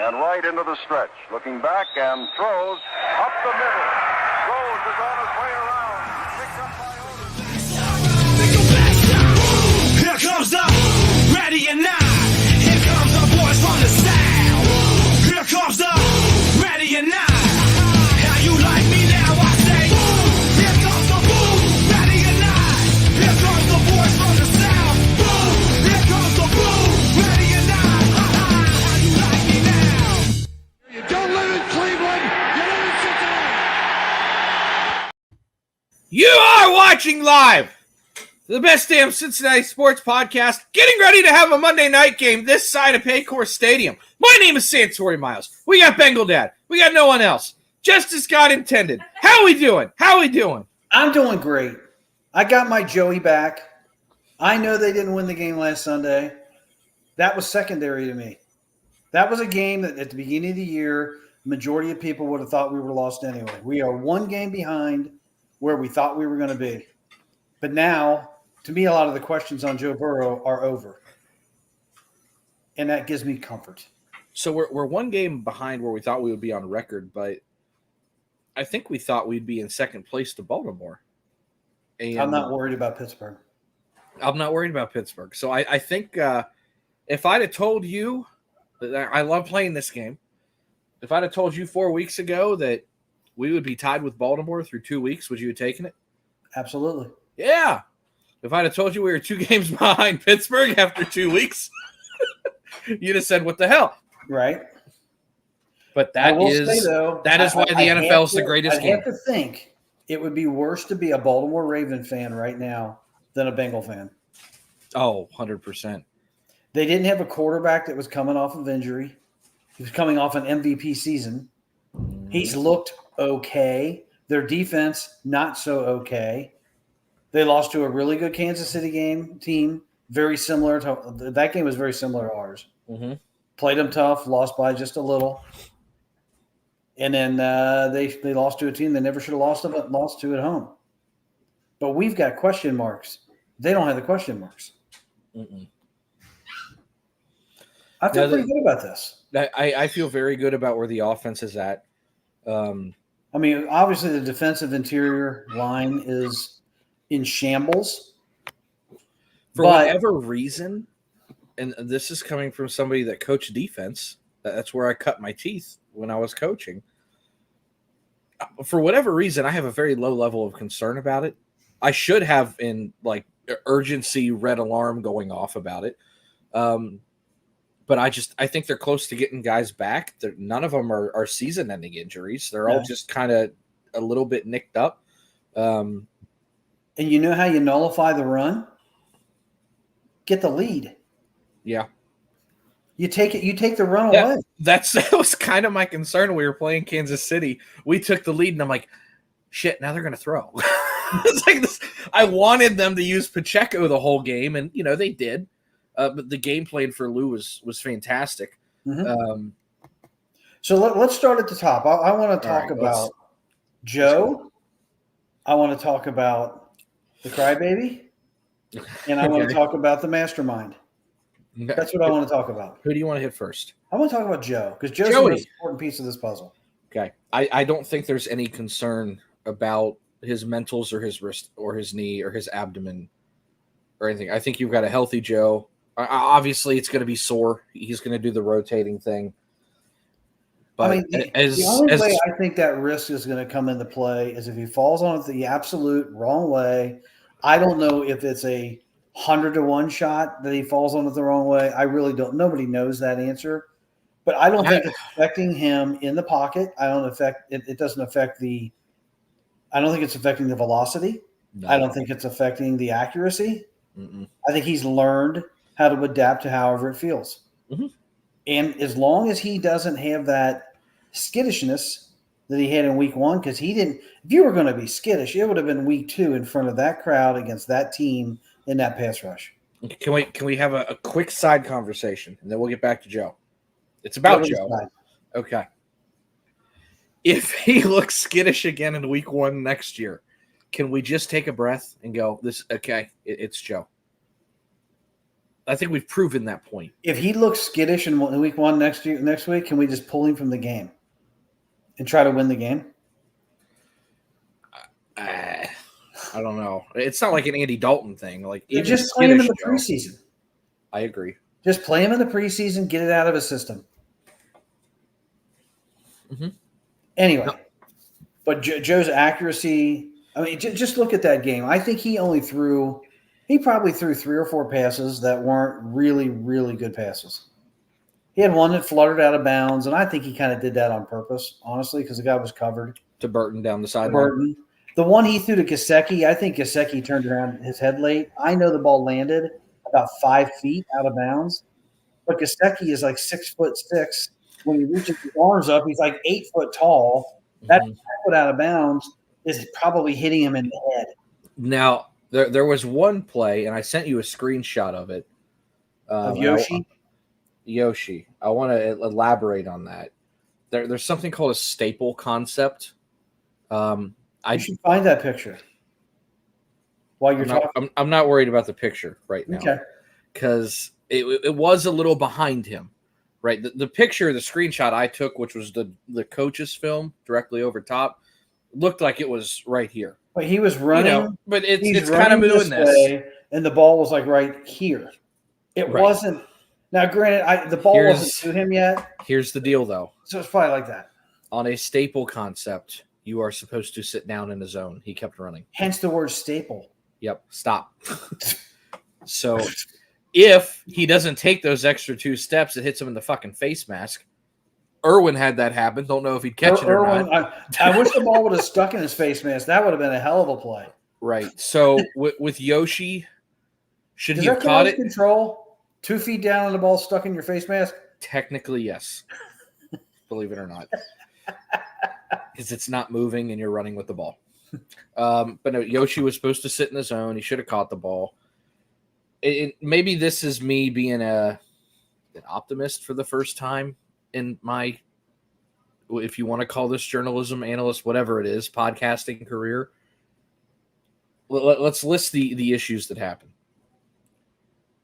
and right into the stretch. Looking back and throws up the middle. Rose is on his way around. Picked up by Otis. Here comes the ready or not. Here comes the boys from the south. Here comes the ready or not. How you like me now? I say, here comes the boom, ready or not. Here comes the boys from the south. Boom, here comes the boom, ready or not. How you like me now? You don't live in Cleveland. You live in Cincinnati. You are watching live the best damn Cincinnati sports podcast, getting ready to have a Monday night game this side of Paycor Stadium. My name is Santori Miles. We got Bengal Dad. We got no one else. Just as God intended. How we doing? I'm doing great. I got my Joey back. I know they didn't win the game last Sunday. That was secondary to me. That was a game that at the beginning of the year, the majority of people would have thought we were lost anyway. We are one game behind where we thought we were going to be. But now, to me, a lot of the questions on Joe Burrow are over. And that gives me comfort. So we're one game behind where we thought we would be on record, but I think we thought we'd be in second place to Baltimore. And I'm not worried about Pittsburgh. I'm not worried about Pittsburgh. So I think if I'd have told you that I love playing this game, if I'd have told you 4 weeks ago that we would be tied with Baltimore through 2 weeks, would you have taken it? Absolutely. Yeah. If I'd have told you we were 2 games behind Pittsburgh after 2 weeks, you'd have said, what the hell? Right. But That that is why the NFL is the greatest game. I have to think it would be worse to be a Baltimore Raven fan right now than a Bengal fan. Oh, 100%. They didn't have a quarterback that was coming off of injury. He was coming off an MVP season. He's looked okay. Their defense, not so okay. They lost to a really good Kansas City team, very similar to – that game was very similar to ours. Mm-hmm. Played them tough, lost by just a little. And then they lost to a team they never should have lost to at home. But we've got question marks. They don't have the question marks. Mm-mm. I feel pretty good about this. I feel very good about where the offense is at. I mean, obviously the defensive interior line is in shambles. For whatever reason, and this is coming from somebody that coached defense, that's where I cut my teeth when I was coaching. For whatever reason, I have a very low level of concern about it. I should have in like urgency red alarm going off about it. But I think they're close to getting guys back. None of them are season-ending injuries. They're all just kind of a little bit nicked up. And you know how you nullify the run? Get the lead. Yeah. You take the run away. That was kind of my concern when we were playing Kansas City. We took the lead, and I'm like, shit, now they're going to throw. It's like this. I wanted them to use Pacheco the whole game, and, they did. But the game plan for Lou was fantastic. Mm-hmm. So let's start at the top. I want to talk about Joe. I want to talk about the crybaby. And I want to talk about the mastermind. That's what I want to talk about. Who do you want to hit first? I want to talk about Joe because Joe's the most important piece of this puzzle. Okay. I don't think there's any concern about his mentals or his wrist or his knee or his abdomen or anything. I think you've got a healthy Joe. Obviously, it's going to be sore. He's going to do the rotating thing. But the only way I think that risk is going to come into play is if he falls on it the absolute wrong way. I don't know if it's a 100-to-1 shot that he falls on it the wrong way. I really don't. Nobody knows that answer. But I don't think it's affecting him in the pocket. It doesn't affect the – I don't think it's affecting the velocity. No. I don't think it's affecting the accuracy. Mm-mm. I think he's learned how to adapt to however it feels. Mm-hmm. And as long as he doesn't have that skittishness that he had in week 1, because he didn't – if you were going to be skittish, it would have been week 2 in front of that crowd against that team in that pass rush. Can we have a quick side conversation, and then we'll get back to Joe? It's about Joe. Okay. If he looks skittish again in week 1 next year, can we just take a breath and go, it's Joe? I think we've proven that point. If he looks skittish in week 1 next week, can we just pull him from the game and try to win the game? I don't know. It's not like an Andy Dalton thing. Like Just play him in the skittish Joe. preseason. I agree. Just play him in the preseason, get it out of his system. Mhm. Anyway, No. but Joe's accuracy, I mean, just look at that game. I think he probably threw 3 or 4 passes that weren't really, really good passes. He had one that fluttered out of bounds, and I think he kind of did that on purpose, honestly, because the guy was covered. To Burton down the sideline. Burton. The one he threw to Gesicki, I think Gesicki turned around his head late. I know the ball landed about 5 feet out of bounds, but Gesicki is like 6'6". When he reaches his arms up, he's like 8 foot tall. That 5 foot out of bounds is probably hitting him in the head. Now, there was one play, and I sent you a screenshot of it. Of Yoshi? Yoshi. I want to elaborate on that. There's something called a staple concept. You should find that picture while you're talking. I'm not worried about the picture right now. Okay. Because it was a little behind him, right? The picture, the screenshot I took, which was the coach's film directly over top, looked like it was right here. But he was running. But he's it's kind of running doing this. way, and the ball was like right here. It Right. wasn't. Now, granted, the ball wasn't to him yet, Here's the deal, though. so it's probably like that. On a staple concept, you are supposed to sit down in the zone. He kept running. Hence the word staple. Yep. Stop. So if he doesn't take those extra 2 steps, it hits him in the fucking face mask. Irwin had that happen. Don't know if he'd catch it or not. I wish the ball would have stuck in his face mask. That would have been a hell of a play. Right. So with Yoshi, should Does he have that caught count as it? control? 2 feet down and the ball stuck in your face mask? Technically, yes. Believe it or not. Because it's not moving and you're running with the ball. But no, Yoshi was supposed to sit in the zone. He should have caught the ball. Maybe this is me being an optimist for the first time in my, if you want to call this journalism, analyst, whatever it is, podcasting career. Let's list the issues that happened.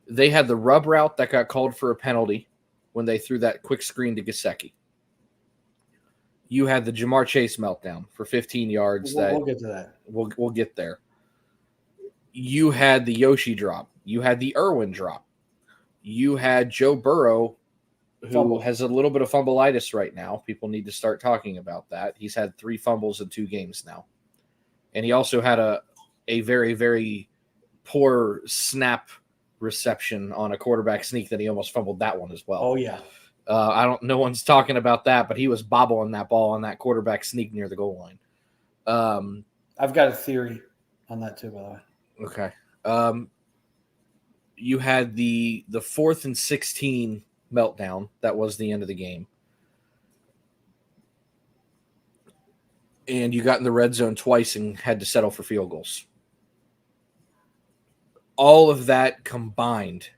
They had the rub route that got called for a penalty when they threw that quick screen to Gesicki. You had the Jamar Chase meltdown for 15 yards. We'll get to that. We'll get there. You had the Yoshi drop. You had the Irwin drop. You had Joe Burrow, who has a little bit of fumbleitis right now. People need to start talking about that. He's had 3 fumbles in 2 games now. And he also had a very, very poor snap reception on a quarterback sneak that he almost fumbled that one as well. Oh, yeah. No one's talking about that, but he was bobbling that ball on that quarterback sneak near the goal line. I've got a theory on that too, by the way. Okay. You had the 4th and 16 meltdown. That was the end of the game. And you got in the red zone twice and had to settle for field goals. All of that combined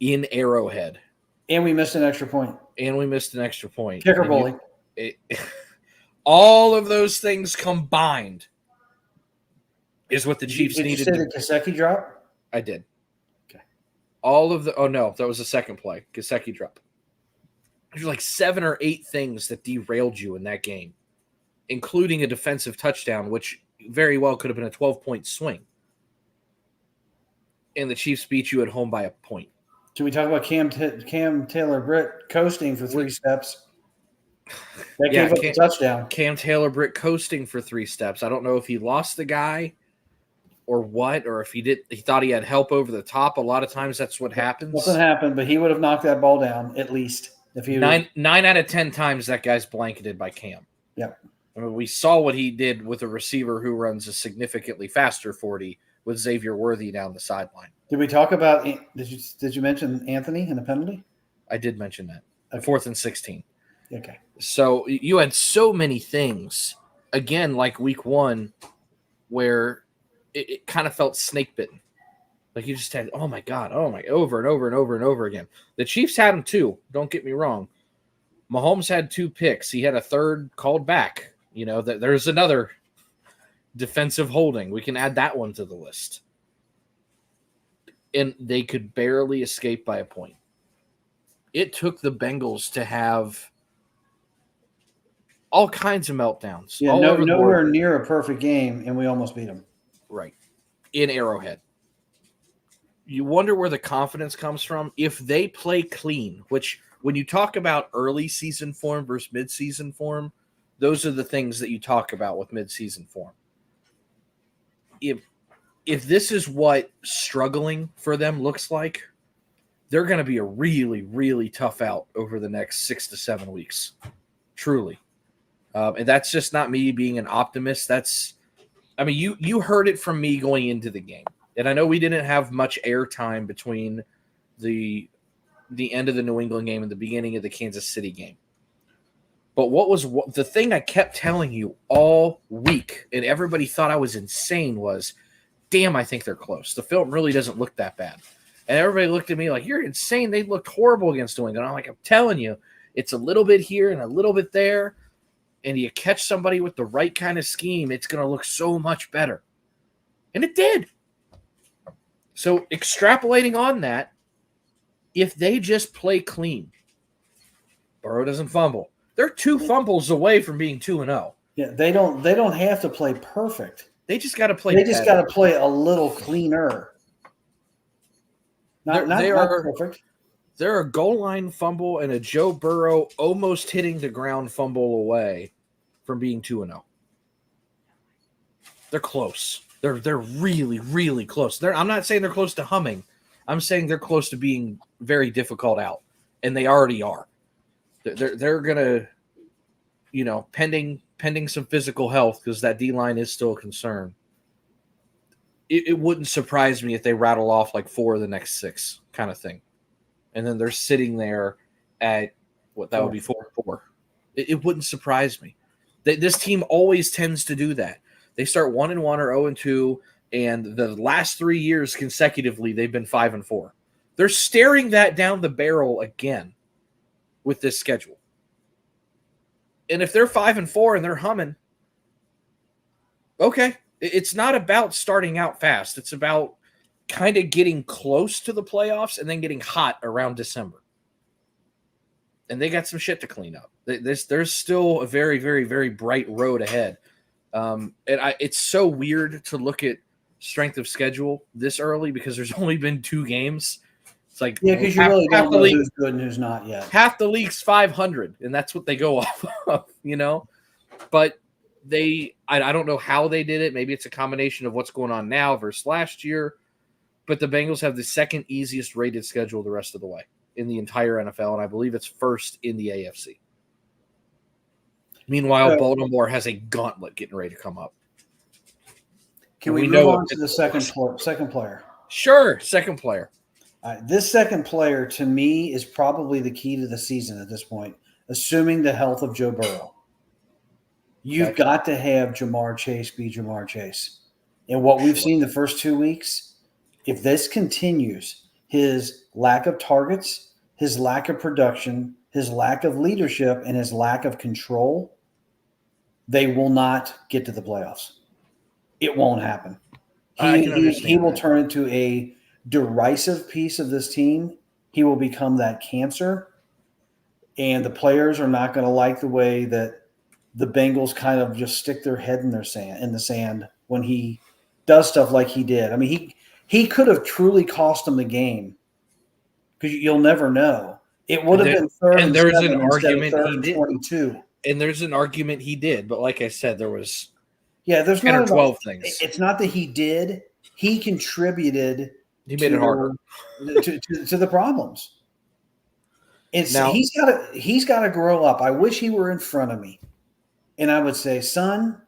in Arrowhead. And we missed an extra point. Kicker bully. All of those things combined is what the Chiefs Did you needed. say the Gesicki drop? I did. Okay. That was the second play. Gesicki drop. There's like 7 or 8 things that derailed you in that game, including a defensive touchdown, which very well could have been a 12-point swing. And the Chiefs beat you at home by a point. Can we talk about Cam Taylor-Britt coasting for 3 steps? That gave up the touchdown. Cam Taylor-Britt coasting for 3 steps. I don't know if he lost the guy or what, or if he thought he had help over the top. A lot of times that's what happens. Nothing happened, but he would have knocked that ball down at least. If he 9 out of 10 times that guy's blanketed by Cam. Yeah. I mean, we saw what he did with a receiver who runs a significantly faster 40 with Xavier Worthy down the sideline. Did we talk about? Did you mention Anthony and the penalty? I did mention that. Okay. 4th and 16. Okay. So you had so many things, again, like week 1, where it kind of felt snake bitten. Like you just had, over and over and over and over again. The Chiefs had them too. Don't get me wrong. Mahomes had 2 picks. He had a 3rd called back. You know, there's another defensive holding. We can add that one to the list. and they could barely escape by a point. It took the Bengals to have all kinds of meltdowns. Yeah, all over the nowhere board. near a perfect game, and we almost beat them. Right. In Arrowhead. You wonder where the confidence comes from. If they play clean, which when you talk about early season form versus mid-season form, those are the things that you talk about with mid-season form. If this is what struggling for them looks like, they're going to be a really, really tough out over the next 6 to 7 weeks. Truly. And that's just not me being an optimist. You heard it from me going into the game. And I know we didn't have much airtime between the end of the New England game and the beginning of the Kansas City game. But the thing I kept telling you all week, and everybody thought I was insane, was, damn, I think they're close. The film really doesn't look that bad. And everybody looked at me like, you're insane. They looked horrible against New England. I'm like, I'm telling you, it's a little bit here and a little bit there. And you catch somebody with the right kind of scheme, it's going to look so much better. And it did. So extrapolating on that, if they just play clean, Burrow doesn't fumble. They're 2 fumbles away from being 2-0. Yeah, they don't have to play perfect. They just got to play. They just got to play a little cleaner. Not perfect. They're a goal line fumble and a Joe Burrow almost hitting the ground fumble away from being 2-0. They're close. They're really, really close. I'm not saying they're close to humming. I'm saying they're close to being very difficult out, and they already are. They're gonna, pending some physical health, because that D line is still a concern. It wouldn't surprise me if they rattle off like 4 of the next 6 kind of thing, and then they're sitting there at what that would be 4-4. It wouldn't surprise me. This team always tends to do that. They start 1-1 or 0-2, and the last 3 years consecutively, they've been 5-4. They're staring that down the barrel again with this schedule. And if they're 5-4 and they're humming, okay, it's not about starting out fast. It's about kind of getting close to the playoffs and then getting hot around December. And they got some shit to clean up. There's still a very, very, very bright road ahead. It's so weird to look at strength of schedule this early because there's only been 2 games. It's like, yeah, because you really don't know who's good and who's not yet. Half the league's 500, and that's what they go off of, But I don't know how they did it. Maybe it's a combination of what's going on now versus last year. But the Bengals have the second easiest rated schedule the rest of the way in the entire NFL, and I believe it's first in the AFC. Meanwhile, Baltimore has a gauntlet getting ready to come up. Can we move on to the second player? Sure, second player. This second player, to me, is probably the key to the season at this point, assuming the health of Joe Burrow. You've got to have Ja'Marr Chase be Ja'Marr Chase. And what we've seen the first 2 weeks, if this continues, his lack of targets, his lack of production, his lack of leadership, and his lack of control, they will not get to the playoffs. It won't happen. He will turn into a derisive piece of this team. He will become that cancer. And the players are not going to like the way that the Bengals kind of just stick their head in the sand when he does stuff like he did. I mean, he could have truly cost them the game because you'll never know. It would have been 3rd and there's 7 an argument he did. 22. And there's an argument he did, but like I said, there was there's 10 or 12 things. It's not that he did. He contributed. He made it harder to the problems. He's got to grow up. I wish he were in front of me, and I would say, son,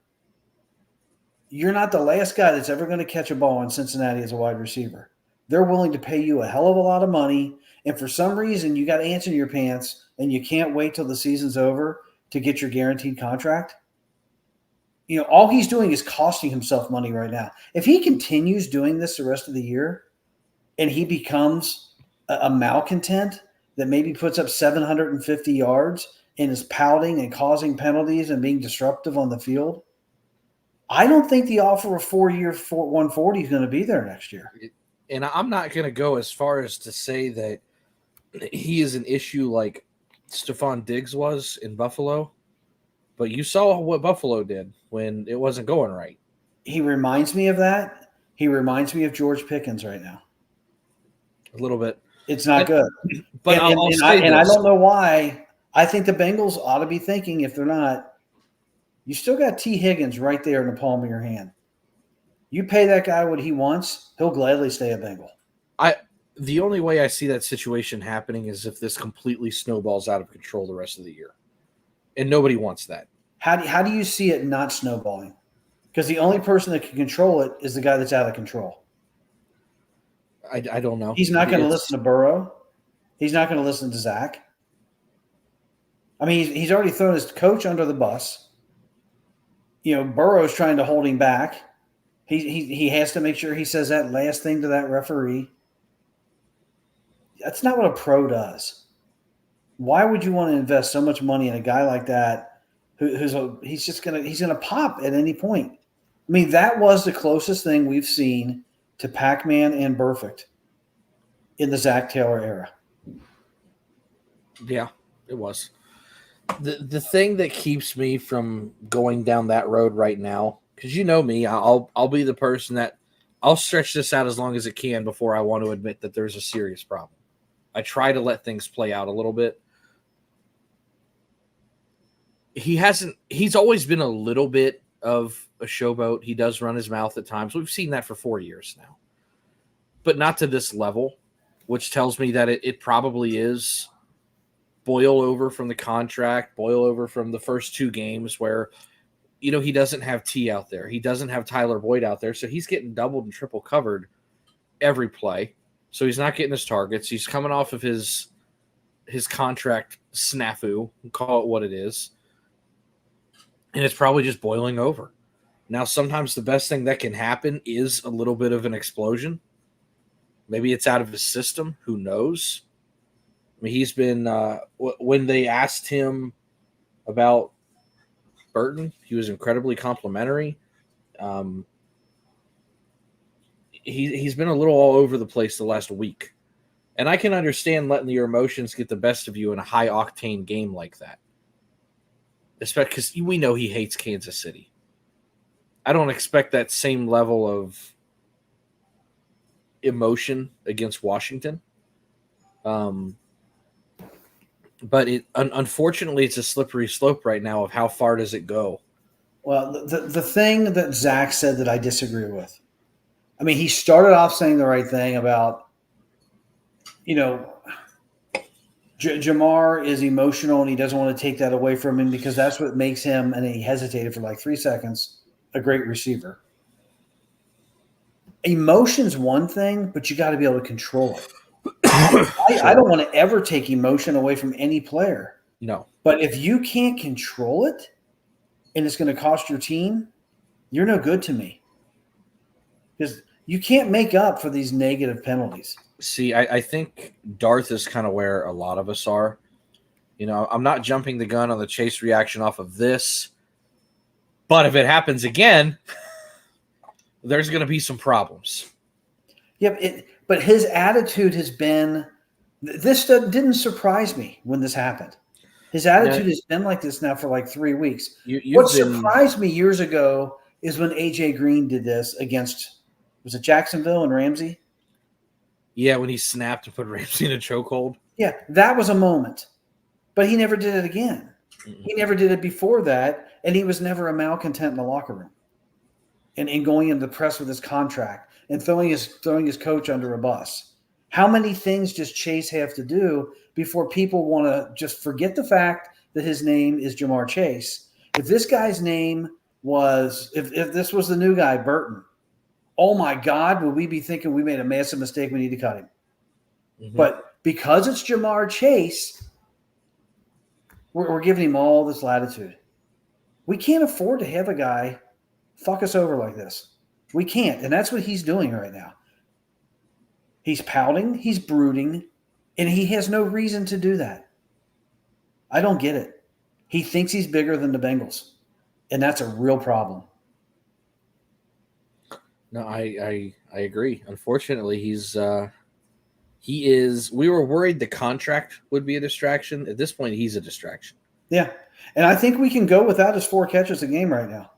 you're not the last guy that's ever going to catch a ball in Cincinnati as a wide receiver. They're willing to pay you a hell of a lot of money, and for some reason, you got ants in your pants, and you can't wait till the season's over to get your guaranteed contract. All he's doing is costing himself money right now. If he continues doing this the rest of the year, and he becomes a malcontent that maybe puts up 750 yards and is pouting and causing penalties and being disruptive on the field, I don't think the offer of 4-year 140 is going to be there next year. And I'm not going to go as far as to say that he is an issue like Stephon Diggs was in Buffalo, but you saw what Buffalo did when it wasn't going right. He reminds me of that. He reminds me of George Pickens right now. A little bit. It's not good. But and I'll say I this. don't know why. I think the Bengals ought to be thinking, if they're not, you still got T. Higgins right there in the palm of your hand. You pay that guy what he wants, he'll gladly stay a Bengal. The only way I see that situation happening is if this completely snowballs out of control the rest of the year. And nobody wants that. How do you see it not snowballing? Because the only person that can control it is the guy that's out of control. I don't know. He's not going to listen to Burrow. He's not going to listen to Zach. I mean, he's already thrown his coach under the bus. Burrow's trying to hold him back. He has to make sure he says that last thing to that referee. That's not what a pro does. Why would you want to invest so much money in a guy like that he's gonna pop at any point? I mean, that was the closest thing we've seen to Pac-Man and Perfect in the Zach Taylor era. Yeah, it was. The thing that keeps me from going down that road right now, because you know me, I'll be the person that I'll stretch this out as long as it can before I want to admit that there's a serious problem. I try to let things play out a little bit. He's always been a little bit of a showboat. He does run his mouth at times. We've seen that for 4 years now, but not to this level, which tells me that it probably is boil over from the contract, boil over from the first 2 games where, he doesn't have T out there. He doesn't have Tyler Boyd out there. So he's getting doubled and triple covered every play. So he's not getting his targets. He's coming off of his contract snafu, call it what it is. And it's probably just boiling over. Now, sometimes the best thing that can happen is a little bit of an explosion. Maybe it's out of his system. Who knows? I mean, he's been when they asked him about Burton, he was incredibly complimentary. He's been a little all over the place the last week. And I can understand letting your emotions get the best of you in a high-octane game like that. Especially because we know he hates Kansas City. I don't expect that same level of emotion against Washington. But unfortunately, it's a slippery slope right now of how far does it go. Well, the thing that Zach said that I disagree with, I mean, he started off saying the right thing about, Jamar is emotional and he doesn't want to take that away from him because that's what makes him, and he hesitated for like 3 seconds, a great receiver. Emotion's one thing, but you got to be able to control it. I don't want to ever take emotion away from any player. No. But if you can't control it and it's going to cost your team, you're no good to me. Because you can't make up for these negative penalties. See, I think Darth is kind of where a lot of us are. I'm not jumping the gun on the Chase reaction off of this. But if it happens again, there's going to be some problems. Yeah, but his attitude has been – this didn't surprise me when this happened. His attitude has been like this now for like 3 weeks. What surprised me years ago is when A.J. Green did this against – was it Jacksonville and Ramsey? Yeah, when he snapped and put Ramsey in a chokehold. Yeah, that was a moment. But he never did it again. Mm-hmm. He never did it before that, and he was never a malcontent in the locker room. And going into the press with his contract and throwing his coach under a bus. How many things does Chase have to do before people want to just forget the fact that his name is Jamar Chase? If this guy's name was – if this was the new guy, Burton, oh, my God, would we be thinking we made a massive mistake, we need to cut him. Mm-hmm. But because it's Jamar Chase, we're giving him all this latitude. We can't afford to have a guy fuck us over like this. We can't, and that's what he's doing right now. He's pouting, he's brooding, and he has no reason to do that. I don't get it. He thinks he's bigger than the Bengals, and that's a real problem. No, I agree. Unfortunately, he is. We were worried the contract would be a distraction. At this point, he's a distraction. Yeah. And I think we can go without his 4 catches a game right now.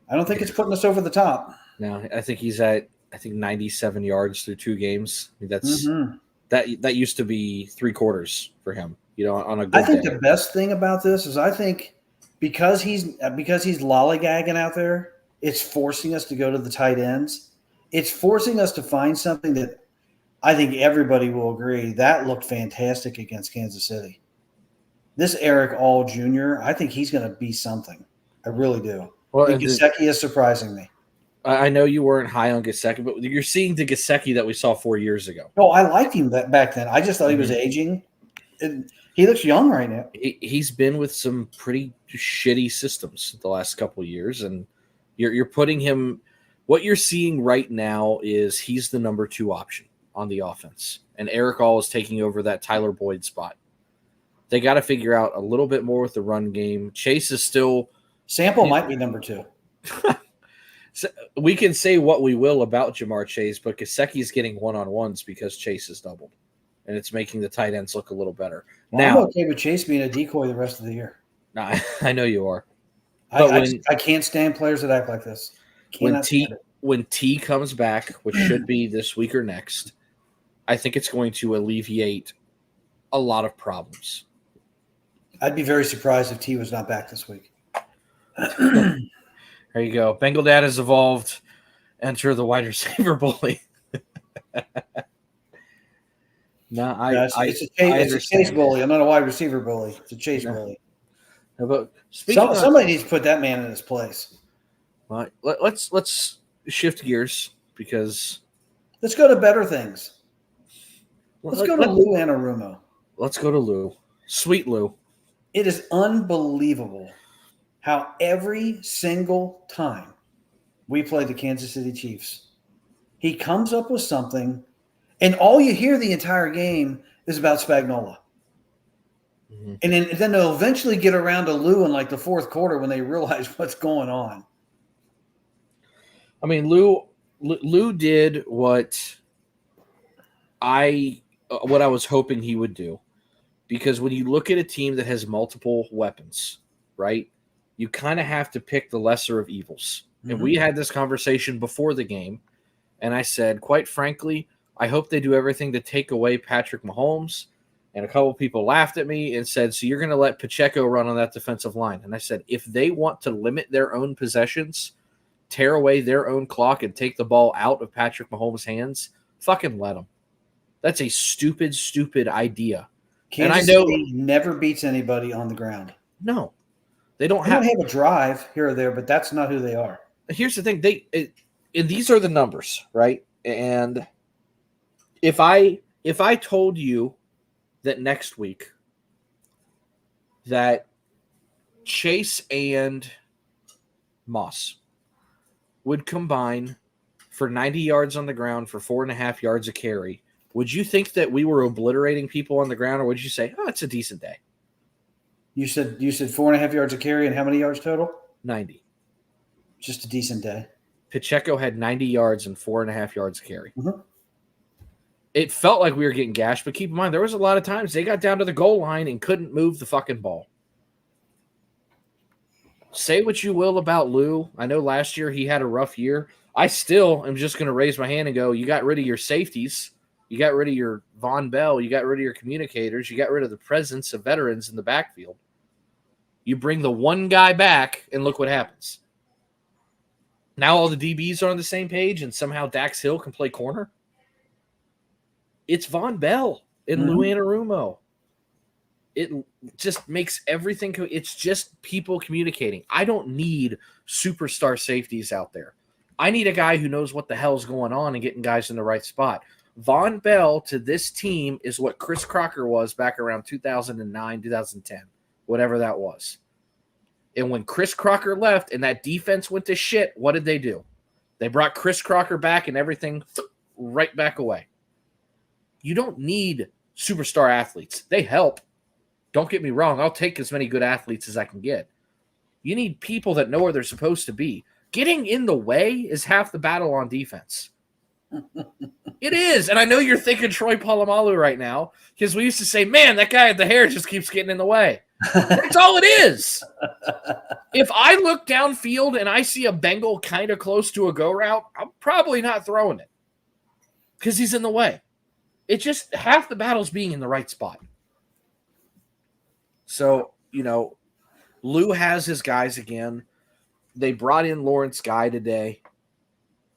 I don't think it's putting us over the top. No, I think he's at 97 yards through 2 games. I mean, that's Mhm. that used to be 3 quarters for him. On a good I think day. the best thing about this is I think because he's lollygagging out there, it's forcing us to go to the tight ends. It's forcing us to find something that I think everybody will agree that looked fantastic against Kansas City. This Eric All Jr., I think he's going to be something. I really do. Well, And Gesicki is surprising me. I know you weren't high on Gesicki, but you're seeing the Gesicki that we saw 4 years ago. No, I liked him back then. I just thought he was aging. And he looks young right now. He's been with some pretty shitty systems the last couple of years, and you're putting him. What you're seeing right now is he's the number 2 option on the offense, and Eric All is taking over that Tyler Boyd spot. They got to figure out a little bit more with the run game. Chase is still. Sample might be number 2. So we can say what we will about Jamar Chase, but Gesicki is getting one-on-ones because Chase is doubled, and it's making the tight ends look a little better. Well, Now, I'm okay with Chase being a decoy the rest of the year. I know you are. But I can't stand players that act like this. When T comes back, which should be this week or next, I think it's going to alleviate a lot of problems. I'd be very surprised if T was not back this week. There you go. Bengal Dad has evolved. Enter the wide receiver bully. It's a chase bully. I'm not a wide receiver bully. It's a chase bully. But Somebody needs to put that man in his place. Let's shift gears because let's go to better things. Let's go to Lou Anarumo. Let's go to Lou. Sweet Lou. It is unbelievable how every single time we play the Kansas City Chiefs, he comes up with something, and all you hear the entire game is about Spagnuolo. Mm-hmm. And then they'll eventually get around to Lou in like the 4th quarter when they realize what's going on. I mean, Lou did what I was hoping he would do, because when you look at a team that has multiple weapons, right, you kind of have to pick the lesser of evils. Mm-hmm. And we had this conversation before the game, and I said, quite frankly, I hope they do everything to take away Patrick Mahomes. And a couple of people laughed at me and said, so you're going to let Pacheco run on that defensive line. And I said, if they want to limit their own possessions, tear away their own clock, and take the ball out of Patrick Mahomes' hands, fucking let them. That's a stupid, stupid idea. Kansas City never beats anybody on the ground. No. They don't have a drive here or there, but that's not who they are. Here's the thing. And these are the numbers, right? And if I told you that next week that Chase and Moss would combine for 90 yards on the ground for 4.5 yards a carry, would you think that we were obliterating people on the ground, or would you say, oh, it's a decent day? You said 4.5 yards a carry, and how many yards total? 90. Just a decent day. Pacheco had 90 yards and 4.5 yards a carry. Mm-hmm. It felt like we were getting gashed, but keep in mind, there was a lot of times they got down to the goal line and couldn't move the fucking ball. Say what you will about Lou. I know last year he had a rough year. I still am just going to raise my hand and go, you got rid of your safeties. You got rid of your Von Bell. You got rid of your communicators. You got rid of the presence of veterans in the backfield. You bring the one guy back, and look what happens. Now all the DBs are on the same page, and somehow Dax Hill can play corner. It's Von Bell and Lou Anarumo. It just makes everything – it's just people communicating. I don't need superstar safeties out there. I need a guy who knows what the hell's going on and getting guys in the right spot. Von Bell to this team is what Chris Crocker was back around 2009, 2010, whatever that was. And when Chris Crocker left and that defense went to shit, what did they do? They brought Chris Crocker back and everything right back away. You don't need superstar athletes. They help. Don't get me wrong. I'll take as many good athletes as I can get. You need people that know where they're supposed to be. getting in the way is half the battle on defense. It is. And I know you're thinking Troy Polamalu right now because we used to say, man, that guy at the hair just keeps getting in the way. That's all it is. If I look downfield and I see a Bengal kind of close to a go route, I'm probably not throwing it because he's in the way. It just half the battle's being in the right spot. So, Lou has his guys again. They brought in Lawrence Guy today.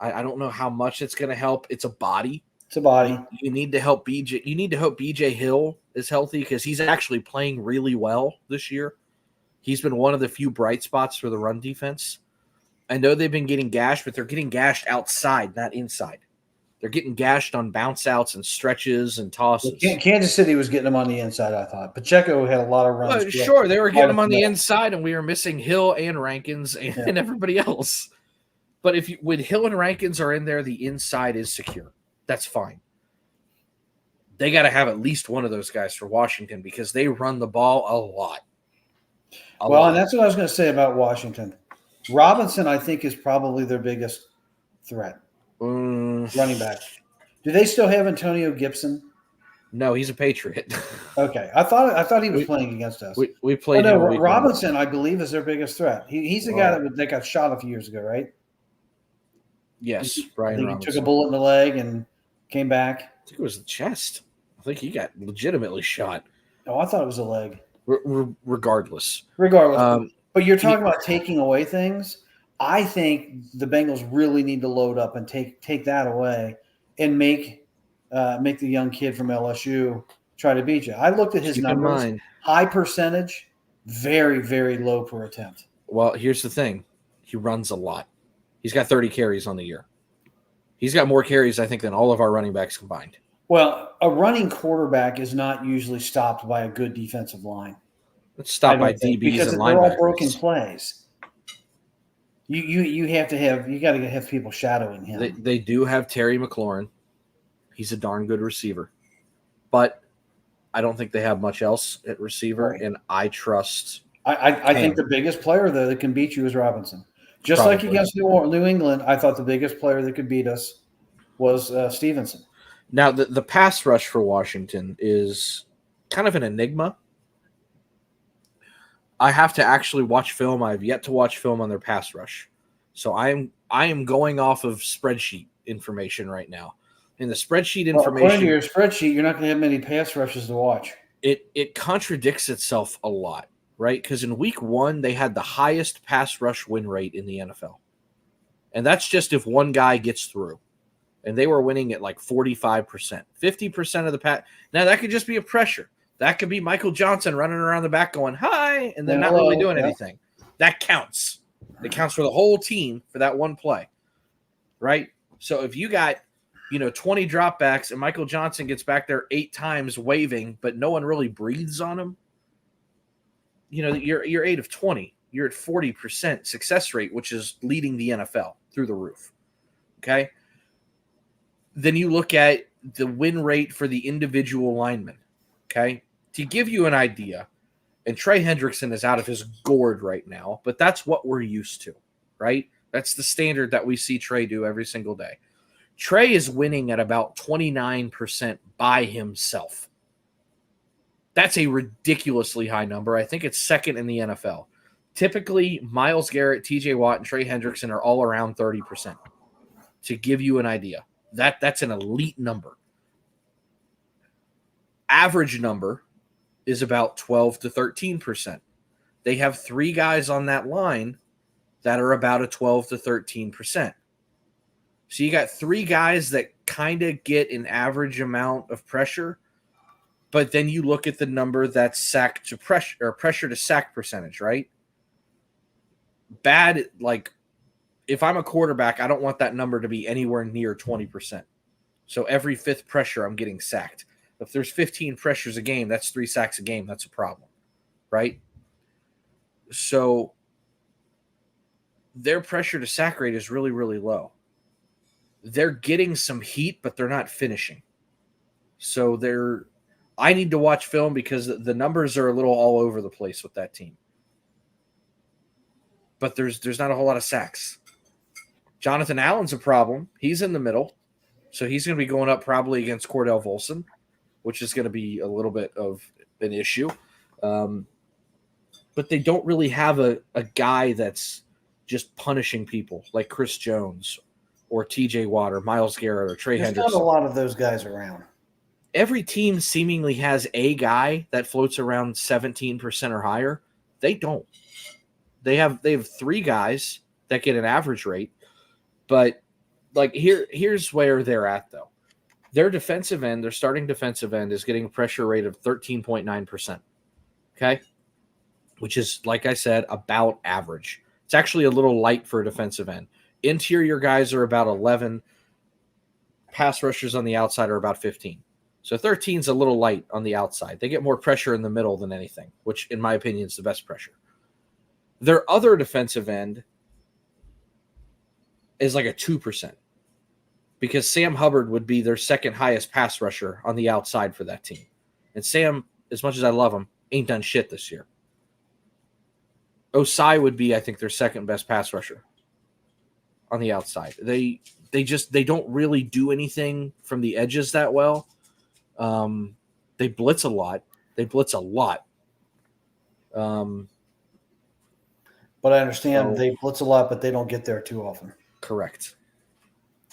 I don't know how much it's going to help. It's a body. It's a body. You need to help BJ. You need to hope BJ Hill is healthy because he's actually playing really well this year. He's been one of the few bright spots for the run defense. I know they've been getting gashed, but they're getting gashed outside, not inside. They're getting gashed on bounce outs and stretches and tosses. Kansas City was getting them on the inside, I thought. Pacheco had a lot of runs. Well, sure, they were getting them on the inside, and we were missing Hill and Rankins and everybody else. But when Hill and Rankins are in there, the inside is secure. That's fine. They got to have at least one of those guys for Washington because they run the ball a lot. And that's what I was going to say about Washington. Robinson, I think, is probably their biggest threat. Running back. Do they still have Antonio Gibson? No, he's a Patriot. Okay, I thought he was playing against us. We played. No, Robinson, I believe, is their biggest threat. He's the guy that got shot a few years ago, right? Yes, Brian Robinson. He took a bullet in the leg and came back. I think it was the chest. I think he got legitimately shot. Oh, I thought it was a leg. Regardless. But you're talking about taking away things. I think the Bengals really need to load up and take that away and make the young kid from LSU try to beat you. I looked at his numbers. High percentage, very, very low per attempt. Well, here's the thing. He runs a lot. He's got 30 carries on the year. He's got more carries, I think, than all of our running backs combined. Well, a running quarterback is not usually stopped by a good defensive line. It's stopped by DBs because and they're linebackers. all broken plays. You got to have people shadowing him. They do have Terry McLaurin. He's a darn good receiver. But I don't think they have much else at receiver, and I trust I think the biggest player, though, that can beat you is Robinson. Just like against New England, I thought the biggest player that could beat us was Stevenson. Now, the pass rush for Washington is kind of an enigma. I have to actually watch film. I've yet to watch film on their pass rush. So I am going off of spreadsheet information right now. In the spreadsheet information, according to your spreadsheet, you're not going to have many pass rushes to watch. It contradicts itself a lot, right? Because in week 1, they had the highest pass rush win rate in the NFL. And that's just if one guy gets through. And they were winning at like 45%. 50% of the pass. Now, that could just be a pressure. That could be Michael Johnson running around the back going, hi, and then not really doing anything. That counts. It counts for the whole team for that one play, right? So if you got, 20 dropbacks and Michael Johnson gets back there 8 times waving, but no one really breathes on him, you're 8 of 20. You're at 40% success rate, which is leading the NFL through the roof, okay? Then you look at the win rate for the individual linemen, okay? To give you an idea, and Trey Hendrickson is out of his gourd right now, but that's what we're used to, right? That's the standard that we see Trey do every single day. Trey is winning at about 29% by himself. That's a ridiculously high number. I think it's second in the NFL. Typically, Myles Garrett, TJ Watt, and Trey Hendrickson are all around 30%. To give you an idea, that's an elite number. Average number is about 12 to 13%. They have 3 guys on that line that are about a 12 to 13%. So you got 3 guys that kind of get an average amount of pressure, but then you look at the number that's sack to pressure or pressure to sack percentage, right? Bad, like if I'm a quarterback, I don't want that number to be anywhere near 20%. So every 5th pressure, I'm getting sacked. If there's 15 pressures a game, that's 3 sacks a game. That's a problem, right? So their pressure to sack rate is really, really low. They're getting some heat, but they're not finishing. So I need to watch film because the numbers are a little all over the place with that team. But there's not a whole lot of sacks. Jonathan Allen's a problem. He's in the middle. So he's going to be going up probably against Cordell Volson, which is going to be a little bit of an issue. But they don't really have a guy that's just punishing people like Chris Jones or TJ Watt or Myles Garrett or Trey There's Hendrickson. not a lot of those guys around. Every team seemingly has a guy that floats around 17% or higher. They don't. They have 3 guys that get an average rate, but like here's where they're at though. Their defensive end, their starting defensive end, is getting a pressure rate of 13.9%. Okay, which is, like I said, about average. It's actually a little light for a defensive end. Interior guys are about 11. Pass rushers on the outside are about 15. So 13 is a little light on the outside. They get more pressure in the middle than anything, which, in my opinion, is the best pressure. Their other defensive end is like a 2%, because Sam Hubbard would be their second highest pass rusher on the outside for that team. And Sam, as much as I love him, ain't done shit this year. Osai would be, I think, their second best pass rusher on the outside. They don't really do anything from the edges that well. They blitz a lot. But I understand they blitz a lot, but they don't get there too often. Correct.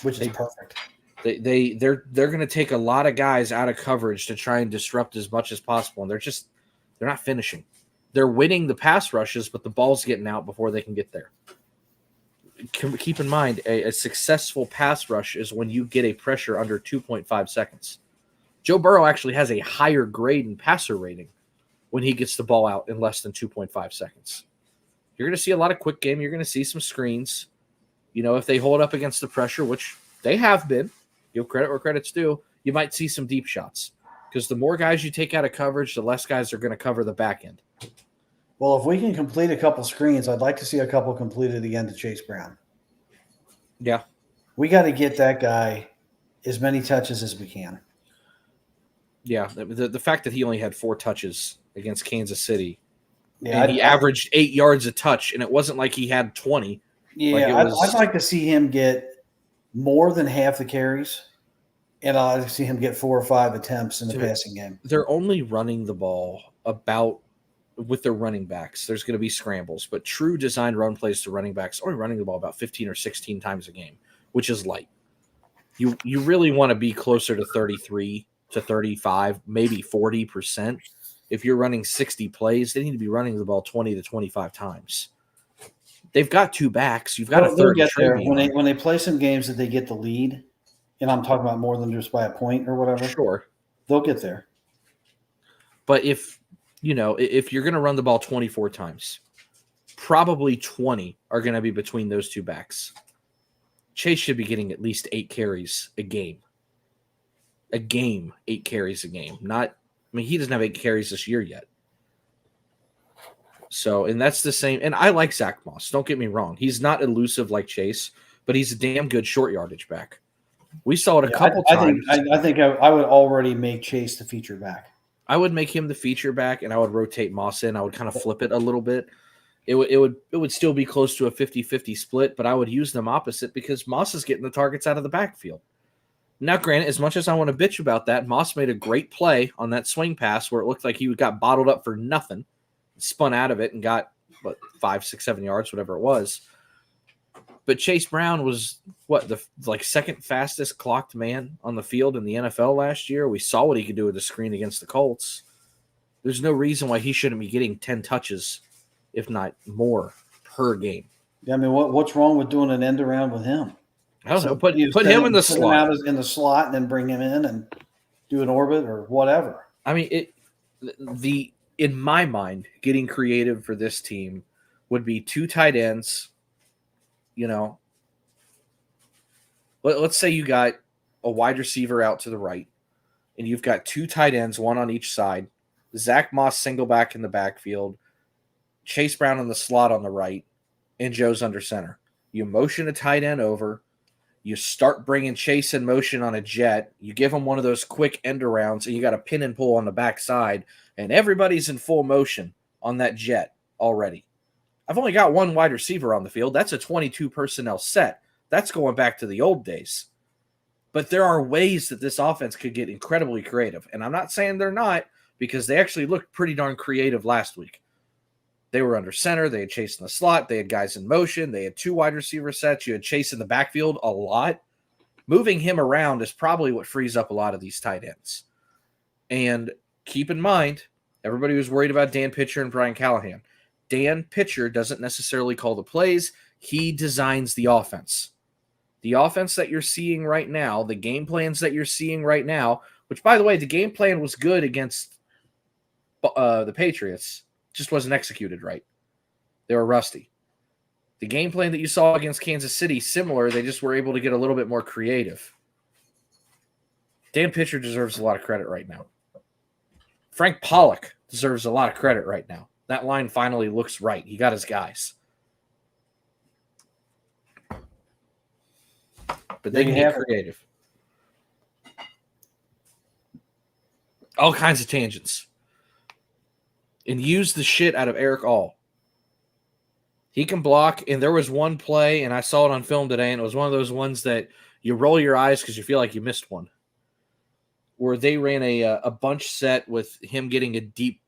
Which is perfect. They're going to take a lot of guys out of coverage to try and disrupt as much as possible, and they're not finishing. They're winning the pass rushes, but the ball's getting out before they can get there. Keep in mind, a successful pass rush is when you get a pressure under 2.5 seconds. Joe Burrow actually has a higher grade in passer rating when he gets the ball out in less than 2.5 seconds. You're going to see a lot of quick game. You're going to see some screens. You know, if they hold up against the pressure, which they have been, give credit where credit's due, you might see some deep shots. Because the more guys you take out of coverage, the less guys are going to cover the back end. Well, if we can complete a couple screens, I'd like to see a couple completed again to Chase Brown. Yeah. We got to get that guy as many touches as we can. Yeah. The fact that he only had 4 touches against Kansas City, yeah, and he averaged 8 yards a touch, and it wasn't like he had 20. Yeah, I'd like to see him get more than half the carries, and I'd like to see him get 4 or 5 attempts in the passing game. They're only running the ball about with their running backs. There's going to be scrambles, but true designed run plays to running backs only running the ball about 15 or 16 times a game, which is light. You really want to be closer to 33 to 35, maybe 40%. If you're running 60 plays, they need to be running the ball 20 to 25 times. They've got 2 backs. You've got a third. Get there. When they play some games that they get the lead, and I'm talking about more than just by a point or whatever. Sure, they'll get there. But if you're going to run the ball 24 times, probably 20 are going to be between those 2 backs. Chase should be getting at least 8 carries a game. 8 carries a game. He doesn't have 8 carries this year yet. So, and that's the same. And I like Zach Moss. Don't get me wrong. He's not elusive like Chase, but he's a damn good short yardage back. We saw it a couple times. I think I would already make Chase the feature back. I would make him the feature back, and I would rotate Moss in. I would kind of flip it a little bit. It would still be close to a 50-50 split, but I would use them opposite because Moss is getting the targets out of the backfield. Now, granted, as much as I want to bitch about that, Moss made a great play on that swing pass where it looked like he got bottled up for nothing, spun out of it, and got, 5, 6, 7 yards, whatever it was. But Chase Brown was, the second fastest clocked man on the field in the NFL last year. We saw what he could do with the screen against the Colts. There's no reason why he shouldn't be getting 10 touches, if not more, per game. I mean, what's wrong with doing an end around with him? I don't know. Put him in the slot. In the slot, and then bring him in and do an orbit or whatever. I mean, in my mind, getting creative for this team would be 2 tight ends. Let's say you got a wide receiver out to the right, and you've got 2 tight ends, 1 on each side. Zach Moss single back in the backfield, Chase Brown in the slot on the right, and Joe's under center. You motion a tight end over. You start bringing Chase in motion on a jet. You give him one of those quick end arounds, and you got a pin and pull on the backside, and everybody's in full motion on that jet already. I've only got 1 wide receiver on the field. That's a 22 personnel set. That's going back to the old days. But there are ways that this offense could get incredibly creative. And I'm not saying they're not, because they actually looked pretty darn creative last week. They were under center. They had Chase in the slot. They had guys in motion. They had 2 wide receiver sets. You had Chase in the backfield a lot. Moving him around is probably what frees up a lot of these tight ends. And keep in mind, everybody was worried about Dan Pitcher and Brian Callahan. Dan Pitcher doesn't necessarily call the plays. He designs the offense. The offense that you're seeing right now, the game plans that you're seeing right now, which, by the way, the game plan was good against the Patriots, just wasn't executed right. They were rusty. The game plan that you saw against Kansas City, similar, they just were able to get a little bit more creative. Dan Pitcher deserves a lot of credit right now. Frank Pollock deserves a lot of credit right now. That line finally looks right. He got his guys. But they can get creative. All kinds of tangents. And use the shit out of Eric All. He can block, and there was one play, and I saw it on film today, and it was one of those ones that you roll your eyes because you feel like you missed one, where they ran a bunch set with him getting a deep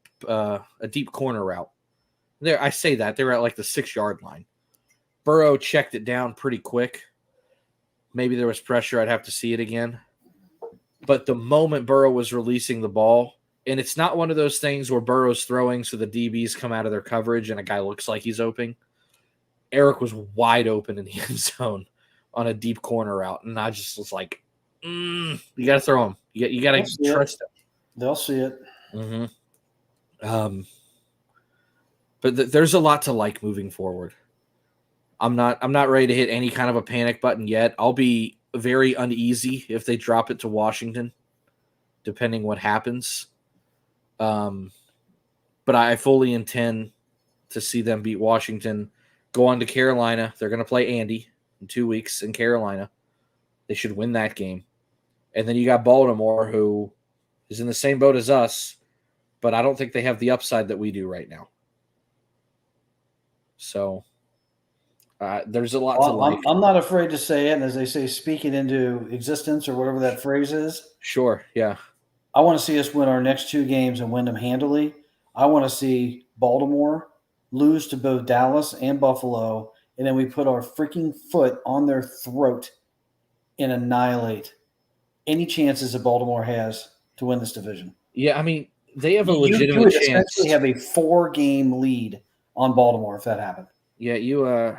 corner route. There, I say that. They were at like the 6-yard line. Burrow checked it down pretty quick. Maybe there was pressure. I'd have to see it again. But the moment Burrow was releasing the ball, and it's not one of those things where Burrow's throwing so the DBs come out of their coverage and a guy looks like he's open. Eric was wide open in the end zone on a deep corner route, and I just was like, you got to throw him. You got to trust him. They'll see it. Mm-hmm. But there's a lot to like moving forward. I'm not ready to hit any kind of a panic button yet. I'll be very uneasy if they drop it to Washington, depending what happens. But I fully intend to see them beat Washington, go on to Carolina. They're going to play Andy in 2 weeks in Carolina. They should win that game. And then you got Baltimore, who is in the same boat as us, but I don't think they have the upside that we do right now. So there's a lot to like. I'm not afraid to say it, and as they say, speak it into existence or whatever that phrase is. Sure, yeah. I want to see us win our next 2 games and win them handily. I want to see Baltimore lose to both Dallas and Buffalo, and then we put our freaking foot on their throat and annihilate any chances that Baltimore has to win this division. Yeah, I mean, they have a legitimate chance. You essentially have a 4-game lead on Baltimore if that happened. Yeah,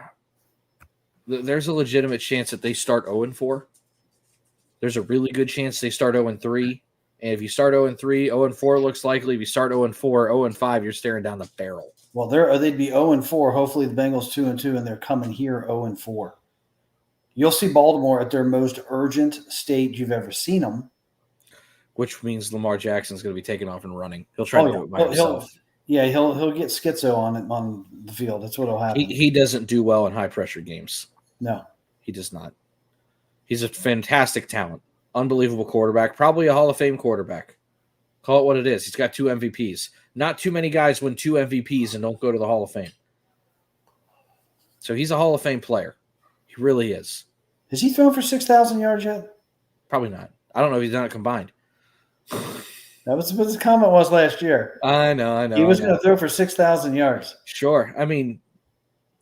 there's a legitimate chance that they start 0-4. There's a really good chance they start 0-3. And if you start 0-3, 0-4 looks likely. If you start 0-4, 0-5, you're staring down the barrel. Well, they'd be 0-4. Hopefully the Bengals 2-2, and they're coming here 0-4. You'll see Baltimore at their most urgent state you've ever seen them. Which means Lamar Jackson's going to be taking off and running. He'll try to do it by himself. He'll get schizo on the field. That's what will happen. He doesn't do well in high-pressure games. No. He does not. He's a fantastic talent. Unbelievable quarterback. Probably a Hall of Fame quarterback. Call it what it is. He's got 2 MVPs. Not too many guys win 2 MVPs and don't go to the Hall of Fame. So he's a Hall of Fame player. He really is. Has he thrown for 6,000 yards yet? Probably not. I don't know if he's done it combined. That was what his comment was last year. I know. He was going to throw for 6,000 yards. Sure. I mean,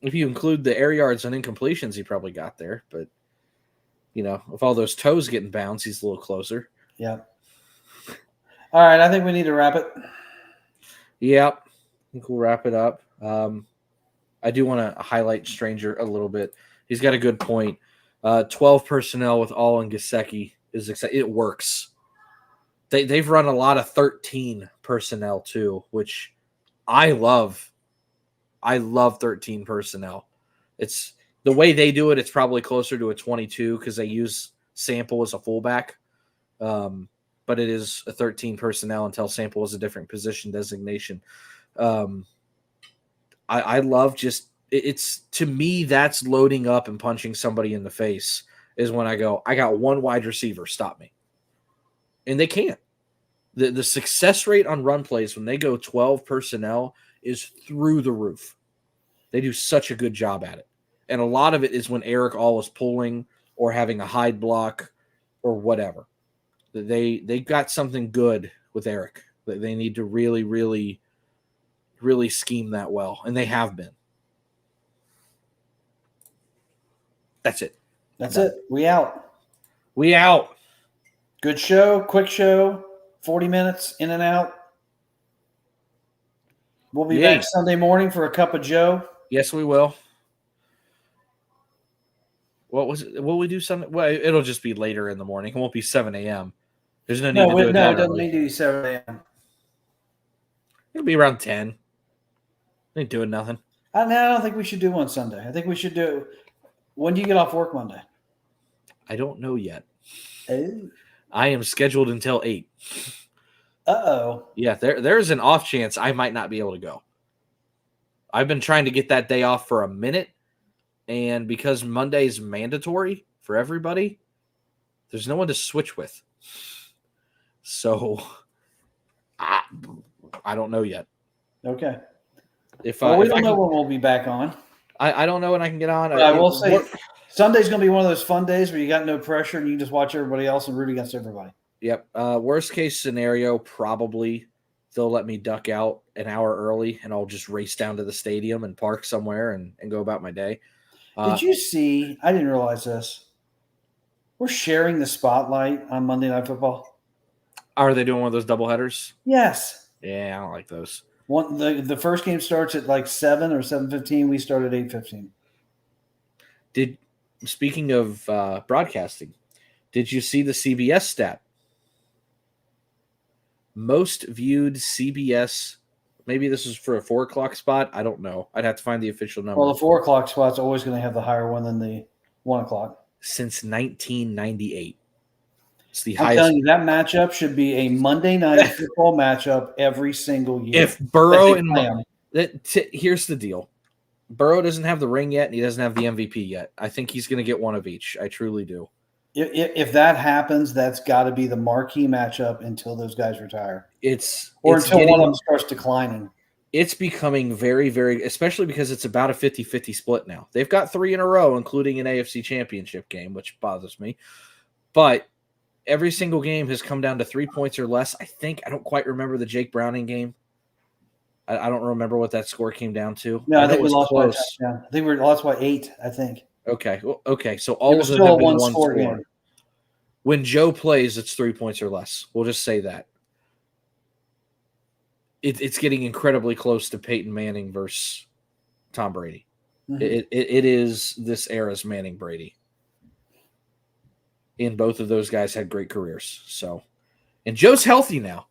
if you include the air yards and incompletions, he probably got there. But, with all those toes getting bounced, he's a little closer. Yeah. All right. I think we need to wrap it. Yep. I think we'll wrap it up. I do want to highlight Stranger a little bit. He's got a good point. 12 personnel with All and Gesicki it works. They've run a lot of 13 personnel too, which I love. I love 13 personnel. It's the way they do it. It's probably closer to a 22 because they use Sample as a fullback. But it is a 13 personnel until Sample is a different position designation. I love it's to me, that's loading up and punching somebody in the face is when I go, I got 1 wide receiver, stop me. And they can't. The success rate on run plays when they go 12 personnel is through the roof. They do such a good job at it. And a lot of it is when Eric All is pulling or having a hide block or whatever. They got something good with Eric. They need to really, really, really scheme that well, and they have been. That's it. That's it. We out. We out. Good show, quick show, 40 minutes in and out. We'll be back Sunday morning for a cup of Joe. Yes, we will. What was it? Will we do something? Well, it'll just be later in the morning. It won't be 7 a.m. There's no need to do it. No, it doesn't need to be 7 a.m. It'll be around 10. Ain't doing nothing. I don't think we should do one Sunday. I think we should do. When do you get off work Monday? I don't know yet. Oh. I am scheduled until 8. Uh-oh. Yeah, there's an off chance I might not be able to go. I've been trying to get that day off for a minute, and because Monday's mandatory for everybody, there's no one to switch with. So I don't know yet. Okay. We don't know when we'll be back on. I don't know when I can get on. I will say Sunday's going to be one of those fun days where you got no pressure and you just watch everybody else and root against everybody. Yep. Worst case scenario, probably they'll let me duck out an hour early and I'll just race down to the stadium and park somewhere and go about my day. Did you see? I didn't realize this. We're sharing the spotlight on Monday Night Football. Are they doing one of those doubleheaders? Yes. Yeah, I don't like those. The first game starts at like 7 or 7:15. We start at 8:15. Speaking of broadcasting, did you see the CBS stat? Most viewed CBS. Maybe this is for a 4 o'clock spot. I don't know. I'd have to find the official number. Well, the 4 o'clock spot's always going to have the higher one than the 1 o'clock. Since 1998. It's the I'm highest. telling you, that matchup should be a Monday Night Football matchup every single year. If Burrow here's the deal. Burrow doesn't have the ring yet, and he doesn't have the MVP yet. I think he's going to get one of each. I truly do. If that happens, that's got to be the marquee matchup until those guys retire. Until one of them starts declining. It's becoming very, very, especially because it's about a 50-50 split now. They've got 3 in a row, including an AFC championship game, which bothers me. But every single game has come down to 3 points or less. I don't quite remember the Jake Browning game. I don't remember what that score came down to. No, I think we lost close. I think we lost by 8, I think. Okay. Well, okay. So all of them have been one score. Game. When Joe plays, it's 3 points or less. We'll just say that. It's getting incredibly close to Peyton Manning versus Tom Brady. Mm-hmm. It is this era's Manning Brady. And both of those guys had great careers. So, and Joe's healthy now.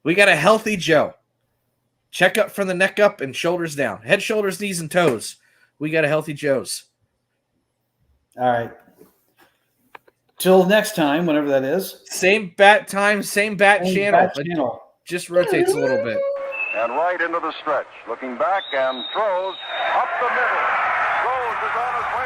We got a healthy Joe. Check up from the neck up and shoulders down. Head, shoulders, knees, and toes. We got a healthy Joe's. All right. Till next time, whenever that is. Same bat time, same bat channel. Just rotates a little bit. And right into the stretch. Looking back and throws up the middle. Throws is on his way